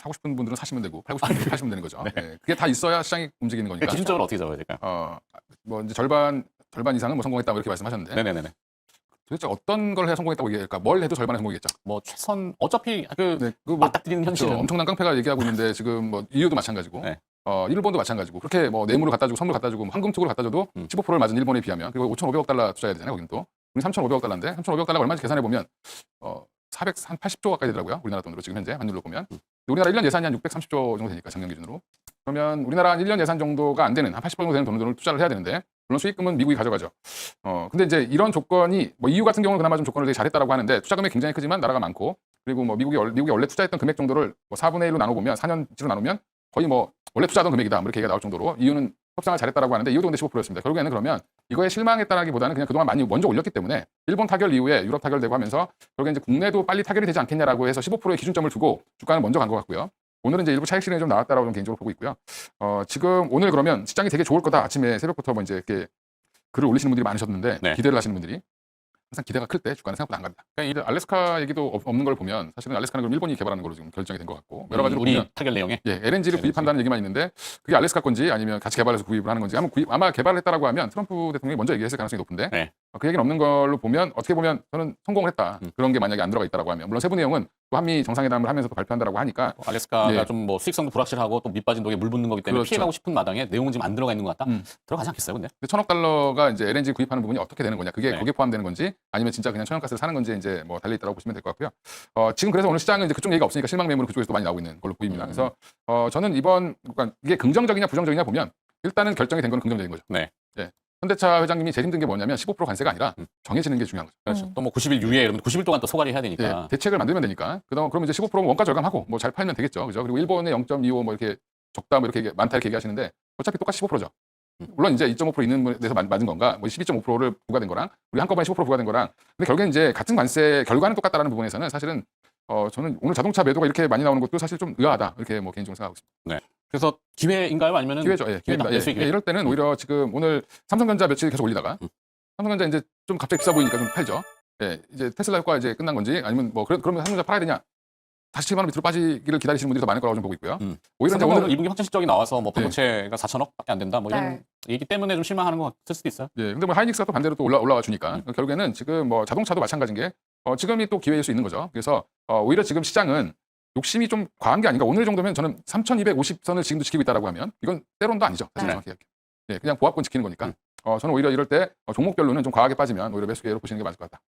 사고 싶은 분들은 사시면 되고 팔고 싶은 분들은 파시면 되는 거죠. 네. 예, 그게 다 있어야 시장이 움직이는 거니까. 기준적으로 어떻게 잡아야 될까요? 뭐 이제 절반 이상은 뭐 성공했다 뭐 이렇게 말씀하셨는데 네네네. 도대체 어떤 걸 해야 성공했다고 얘기할까? 뭘 해도 절반은 성공이겠죠. 뭐 최선 어차피 그 네, 그 뭐 맞닥뜨리는 현실은 엄청난 깡패가 얘기하고 있는데 지금 뭐 EU도 마찬가지고, 네. 일본도 마찬가지고 그렇게 뭐 뇌물을 갖다 주고 선물 갖다 주고 뭐 황금 투구를 갖다 줘도 15%를 맞은 일본에 비하면 그리고 5,500억 달러 투자해야 되잖아요. 거긴 또 우리 3,500억 달러인데 3,500억 달러가 얼마인지 계산해 보면 480조 가까이 되더라고요. 우리나라 돈으로 지금 현재 환율로 보면. 우리나라 1년 예산이 한 630조 정도 되니까 작년 기준으로. 그러면 우리나라 한 1년 예산 정도가 안 되는 한 80% 정도 되는 돈을 투자를 해야 되는데 물론 수익금은 미국이 가져가죠. 근데 이제 이런 조건이 뭐 EU 같은 경우는 그나마 좀 조건을 되게 잘했다라고 하는데 투자 금액이 굉장히 크지만 나라가 많고 그리고 뭐 미국이 원래 투자했던 금액 정도를 뭐 4분의 1로 나눠보면 4년치로 나누면 거의 뭐 원래 투자하던 금액이다 뭐 이렇게 얘기가 나올 정도로 EU는 협상을 잘했다라고 하는데 EU도 근데 15%였습니다. 결국에는 그러면 이거에 실망했다라기보다는 그냥 그동안 많이 먼저 올렸기 때문에 일본 타결 이후에 유럽 타결되고 하면서 결국에 이제 국내도 빨리 타결이 되지 않겠냐라고 해서 15%의 기준점을 두고 주가는 먼저 간 것 같고요. 오늘은 이제 일부 차익 실현이 좀 나왔다라고 좀 개인적으로 보고 있고요. 지금 오늘 그러면 시장이 되게 좋을 거다. 아침에 새벽부터 뭐 이제 이렇게 글을 올리시는 분들이 많으셨는데 네. 기대를 하시는 분들이 항상 기대가 클 때 주가는 생각보다 안 갑니다. 그러니까 이 알래스카 얘기도 없는 걸 보면 사실은 알래스카는 그럼 일본이 개발하는 걸로 지금 결정이 된 것 같고 여러 가지로 우리 보면 타결 내용에 LNG를 구입한다는 얘기만 있는데 그게 알래스카 건지 아니면 같이 개발해서 구입을 하는 건지 아마 개발을 했다라고 하면 트럼프 대통령이 먼저 얘기했을 가능성이 높은데 네. 그 얘기는 없는 걸로 보면 어떻게 보면 저는 성공을 했다. 그런 게 만약에 안 들어가 있다라고 하면 물론 세부 내용은 또 한미 정상회담을 하면서 또 발표한다라고 하니까 알래스카가 예. 좀 뭐 수익성도 불확실하고 또 밑빠진 독에 물 붓는 거기 때문에 그렇죠. 피해가고 싶은 마당에 내용은 지금 안 들어가 있는 것 같다. 들어가지 않겠어요, 근데? 1,000억 달러가 이제 LNG 구입하는 부분이 어떻게 되는 거냐? 그게 네. 거기에 포함되는 건지 아니면 진짜 그냥 천연가스를 사는 건지 이제 뭐 달려 있다고 보시면 될 것 같고요. 지금 그래서 오늘 시장은 이제 그쪽 얘기가 없으니까 실망 매물은 그쪽에서 또 많이 나오고 있는 걸로 보입니다. 그래서 저는 그러니까 이게 긍정적이냐 부정적이냐 보면 일단은 결정이 된 건 긍정적인 거죠. 네. 예. 현대차 회장님이 제일 힘든 게 뭐냐면 15% 관세가 아니라 정해지는 게 중요한 거죠. 그렇죠. 또 뭐 90일 유예 이러면 90일 동안 또 소갈이 해야 되니까. 예, 대책을 만들면 되니까. 그러면 이제 15%면 원가 절감하고 뭐 잘 팔면 되겠죠. 그죠? 그리고 일본의 0.25 뭐 이렇게 적다 뭐 이렇게 많다 이렇게 얘기하시는데 어차피 똑같이 15%죠. 물론 이제 2.5% 있는 데서 맞은 건가, 뭐 12.5%를 부과된 거랑 우리 한꺼번에 15% 부과된 거랑 근데 결국엔 이제 같은 관세 결과는 똑같다라는 부분에서는 사실은 저는 오늘 자동차 매도가 이렇게 많이 나오는 것도 사실 좀 의아하다 이렇게 뭐 개인적으로 생각하고 있습니다. 네. 그래서 기회인가요? 아니면은 기회죠. 예, 기회입니다. 매수 기회? 이럴 때는 오히려 지금 오늘 삼성전자 며칠 계속 올리다가 삼성전자 이제 좀 갑자기 비싸 보이니까 좀 팔죠. 예, 이제 테슬라 효과 이제 끝난 건지 아니면 뭐 그러면 삼성전자 팔아야 되냐? 다시 7만 원 밑으로 빠지기를 기다리시는 분들이 더 많을 거라고 좀 보고 있고요. 오히려 이제 오늘 오늘 2분기 확정 실적이 나와서 뭐 반도체가 4천억밖에 안 된다 뭐 이런 네. 얘기 때문에 좀 실망하는 것 같을 수도 있어요. 예, 근데 뭐 하이닉스가 또 반대로 또 올라와 주니까 결국에는 지금 뭐 자동차도 마찬가지인 게 지금이 또 기회일 수 있는 거죠. 그래서 오히려 지금 시장은 욕심이 좀 과한 게 아닌가. 오늘 정도면 저는 3,250선을 지금도 지키고 있다라고 하면 이건 때론도 아니죠. 사실 네. 정확히 얘기하면. 예, 그냥 보합권 지키는 거니까. 저는 오히려 이럴 때 종목별로는 좀 과하게 빠지면 오히려 매수 기회로 보시는 게 맞을 것 같다.